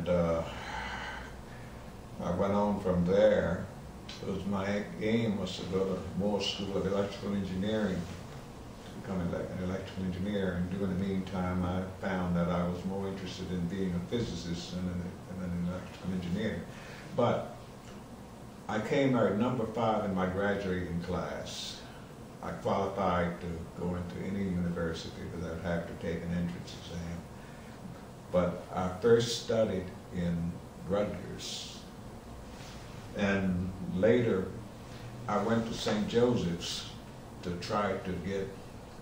and I went on from there. Because my aim was to go to Moore School of Electrical Engineering, to become an electrical engineer, and during the meantime I found that I was more interested in being a physicist than an electrical engineer. But I came out number 5 in my graduating class. I qualified to go into any university without having to take an entrance exam. But I first studied in Rutgers. And later, I went to St. Joseph's to try to get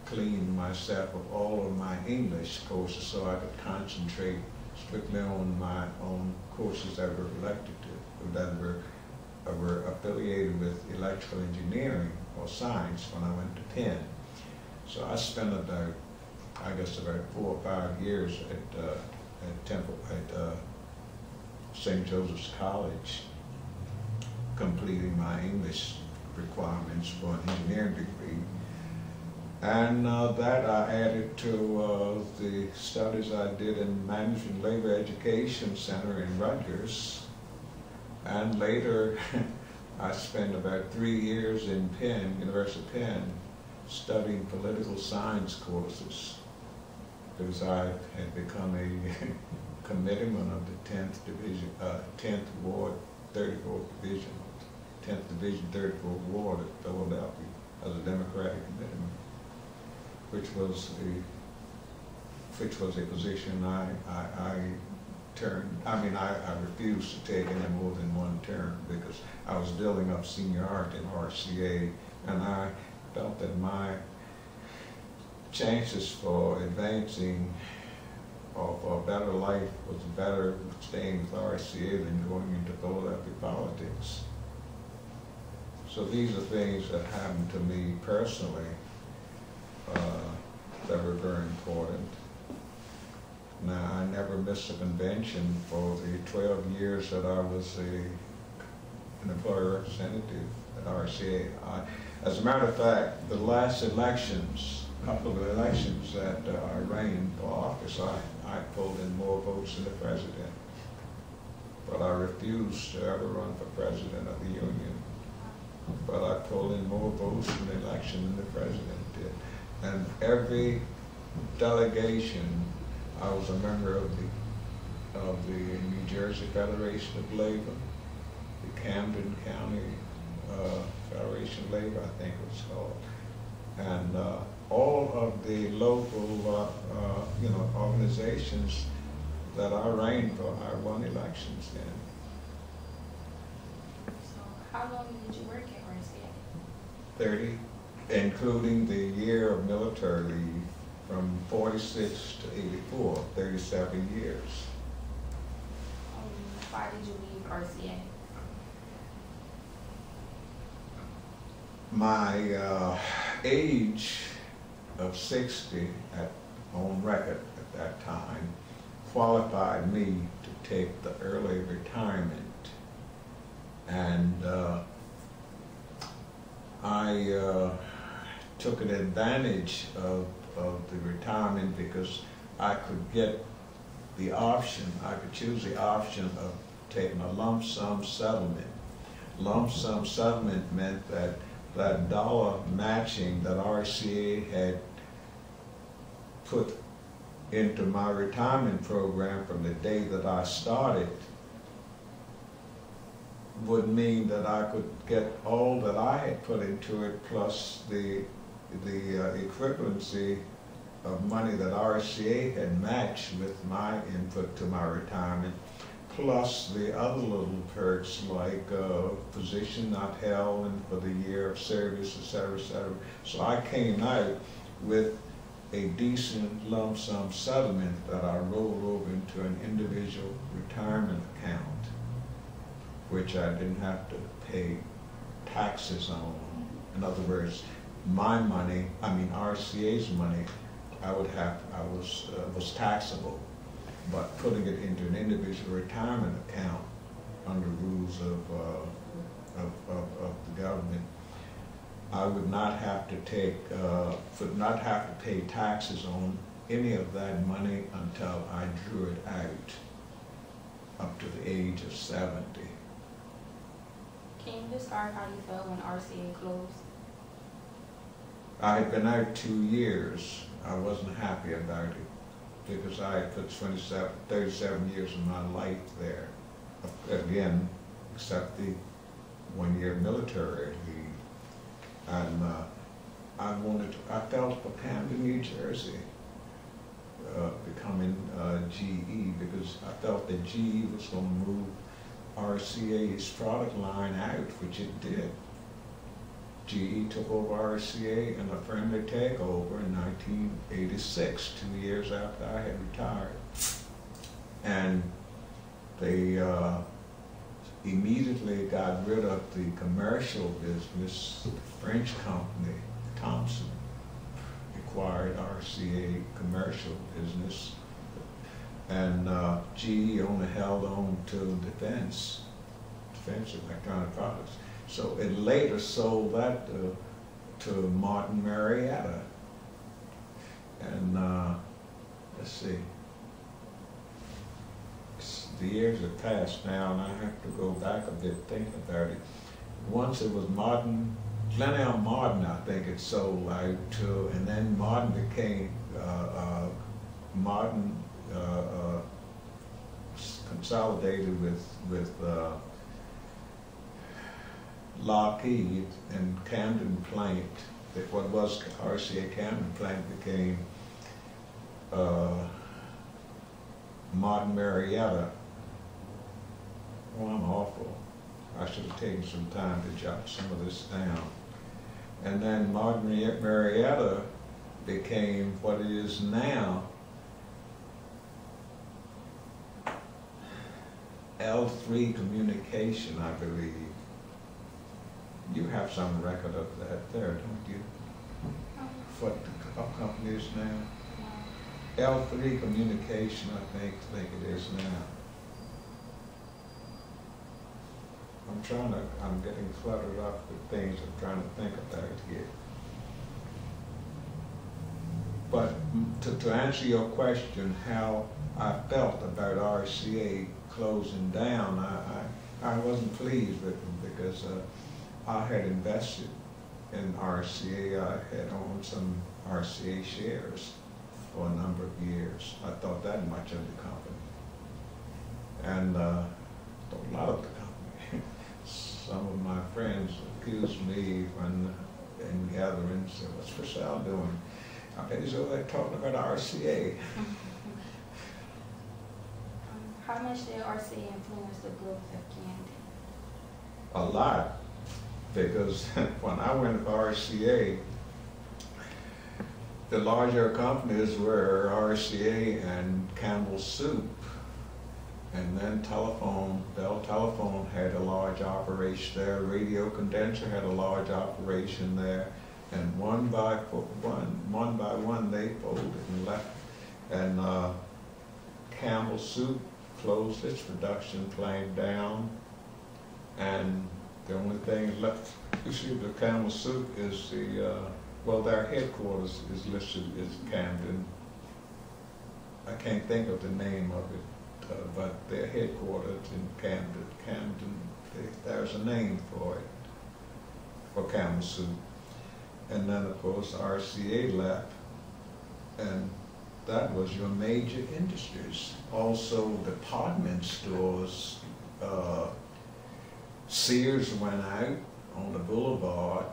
clean myself of all of my English courses so I could concentrate strictly on my own courses that were elected to, that were affiliated with electrical engineering or science when I went to Penn. So I spent about, I guess, about 4 or 5 years at St. Joseph's College, completing my English requirements for an engineering degree. And that I added to the studies I did in Management Labor Education Center in Rutgers. And later, I spent about 3 years in Penn, University of Penn, studying political science courses, because I had become a committeeman of the 10th Division, 10th Ward, 34th Division, 10th Division, 34th Ward at Philadelphia as a Democratic committeeman, which was a position I refused to take any more than one term because I was building up seniority in RCA, and I felt that my chances for advancing or for a better life was better staying with RCA than going into Philadelphia politics. So these are things that happened to me personally that were very important. Now, I never missed a convention for the 12 years that I was an employee representative at RCA. As a matter of fact, the last elections, couple of elections that I ran for office, I pulled in more votes than the president. But I refused to ever run for president of the union. But I pulled in more votes in the election than the president did. And every delegation, I was a member of the New Jersey Federation of Labor, the Camden County Federation of Labor, I think it was called, and all of the local, organizations that I ran for, I won elections in. So, how long did you work at RCA? 30, including the year of military leave, from 46 to 84, 37 years. Why did you leave RCA? My age of 60 on record at that time qualified me to take the early retirement, and I took an advantage of the retirement because I could get the option, I could choose the option of taking a lump sum settlement. Lump sum settlement meant that dollar matching that RCA had put into my retirement program from the day that I started would mean that I could get all that I had put into it plus the equivalency of money that RCA had matched with my input to my retirement, plus the other little perks like position not held and for the year of service, etc., etc. So I came out with a decent lump sum settlement that I rolled over into an individual retirement account, which I didn't have to pay taxes on. In other words, my money, RCA's money, was taxable, but putting it into an individual retirement account under rules of the government, I would not have to pay taxes on any of that money until I drew it out. up to the age of 70. Can you describe how you felt when RCA closed? I had been out 2 years. I wasn't happy about it because I had put 37 years of my life there. Again, except the 1 year military leave. And I felt for Camden, New Jersey, becoming GE, because I felt that GE was going to move RCA's product line out, which it did. GE took over RCA in a friendly takeover in 1986, 2 years after I had retired. And they immediately got rid of the commercial business. The French company, Thompson, acquired RCA commercial business, and GE only held on to defense electronic products. So it later sold that to Martin Marietta. And let's see, the years have passed now, and I have to go back a bit thinking about it. Once it was Glenn Martin, I think it sold out to, and then Martin became, consolidated with Lockheed, and Camden plant, that what was RCA Camden plant became Martin Marietta. Oh, I'm awful. I should have taken some time to jot some of this down. And then Martin Marietta became what it is now, L3 Communication, I believe. You have some record of that there, don't you? What the company is now? L3 Communication, I think it is now. I'm getting cluttered up with things I'm trying to think about here. But to answer your question, how I felt about RCA closing down, I wasn't pleased with them, because I had invested in RCA. I had owned some RCA shares for a number of years. I thought that much of the company, and a lot of the company. Some of my friends accused me in gatherings, said, "What's Percell doing?" I bet he's over there talking about RCA. How much did RCA influence the growth of Camden? A lot, because when I went to RCA, the larger companies were RCA and Campbell Soup. And then Bell Telephone had a large operation there. Radio Condenser had a large operation there. And one by one they folded and left. And Campbell Soup closed its production plant down. And the only thing left, you see, the Campbell Soup is their headquarters is listed as Camden. I can't think of the name of it. But they're headquartered in Camden. There's a name for it, for Camden Soup. And then, of course, RCA left, and that was your major industries. Also, department stores. Sears went out on the boulevard.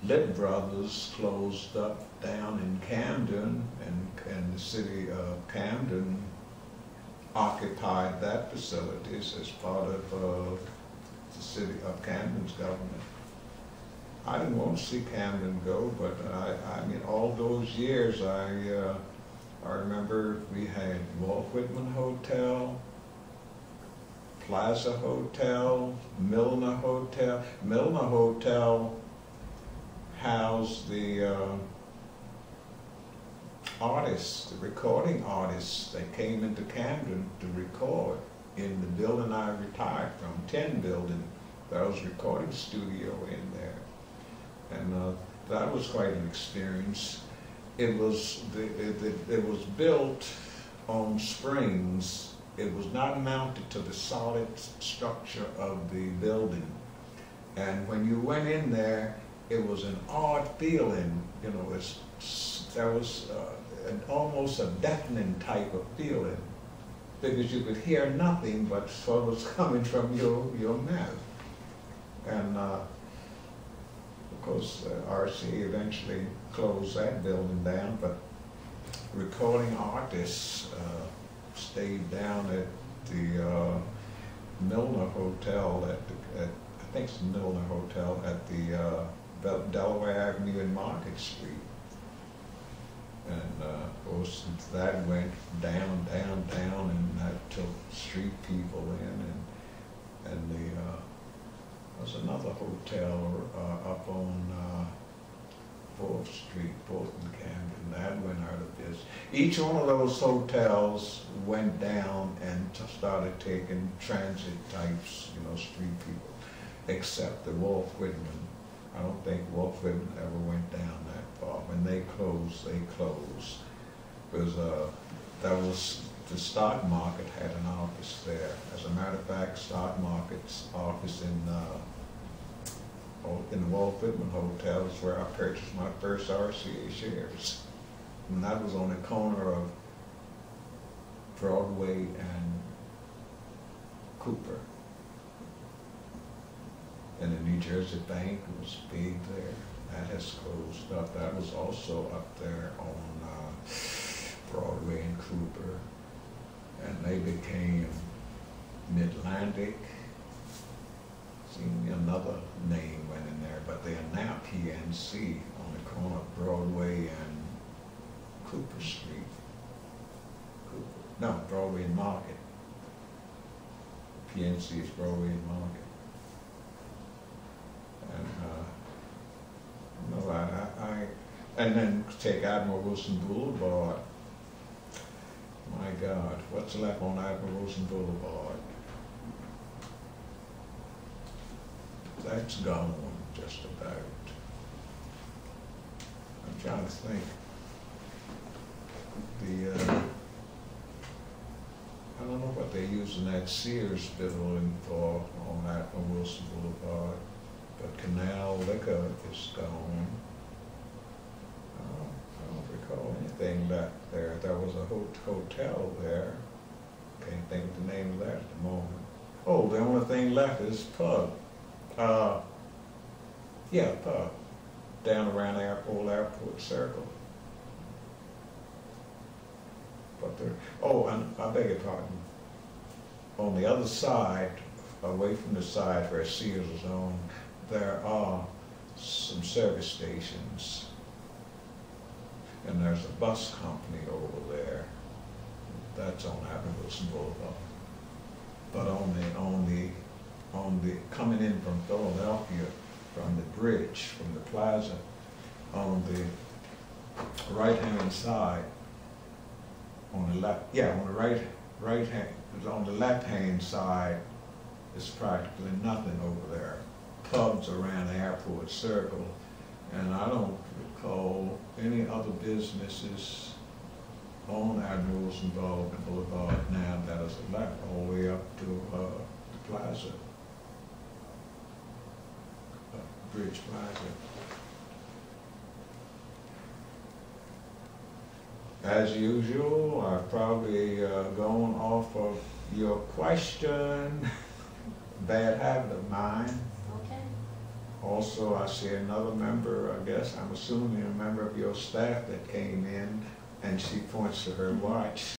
Litt Brothers closed up down in Camden, and the city of Camden occupied that facilities as part of the city of Camden's government. I didn't want to see Camden go, but I mean, all those years, I remember we had Walt Whitman Hotel, Plaza Hotel, Milner Hotel. Milner Hotel housed the artists, the recording artists that came into Camden to record in the building I retired from, 10 building. There was a recording studio in there. And that was quite an experience. It was built on springs, it was not mounted to the solid structure of the building. And when you went in there, it was an odd feeling, you know, there was almost a deafening type of feeling, because you could hear nothing but what was coming from your mouth. And of course, RC eventually closed that building down, but recording artists stayed down at the Milner Hotel I think it's the Milner Hotel at the Delaware Avenue and Market Street. And of course, that went down, and that took street people in, and there's another hotel up on 4th Street, 4th and Camden, that went out of business. Each one of those hotels went down and started taking transit types, you know, street people, except the Wolf Whitman. I don't think Wolf Whitman ever went down that far. When they closed, they closed. Because that was, the stock market had an office there. As a matter of fact, stock market's office in the Wolf Whitman Hotel is where I purchased my first RCA shares. And that was on the corner of Broadway and Cooper. And the New Jersey Bank was big there. That has closed up. That was also up there on Broadway and Cooper. And they became Mid-Atlantic. See, another name went in there, but they are now PNC on the corner of Broadway and Cooper Street. No, Broadway and Market. PNC is Broadway and Market. And no, and then take Admiral Wilson Boulevard. My God, what's left on Admiral Wilson Boulevard? That's gone, just about. I'm trying to think. I don't know what they're using that Sears building for on Admiral Wilson Boulevard, but Canal Liquor is gone. I don't recall anything left there. There was a hotel there. Can't think of the name of that at the moment. Oh, the only thing left is pub. Yeah, pub. Down around Airport Circle. But there, oh, and I beg your pardon. On the other side, away from the side where Sears is on, there are some service stations. And there's a bus company over there. That's on Admiral Wilson Boulevard. But on the coming in from Philadelphia, from the bridge, from the plaza, on the right-hand side, on the left, yeah, on the right hand, on the left-hand side, there's practically nothing over there. Pubs around the Airport Circle, and I don't recall any other businesses on Admiral Wilson Boulevard now that is left all the way up to the plaza, Bridge Plaza. As usual, I've probably gone off of your question. Bad habit of mine. Okay. Also, I see another member, I guess, I'm assuming a member of your staff that came in, and she points to her watch.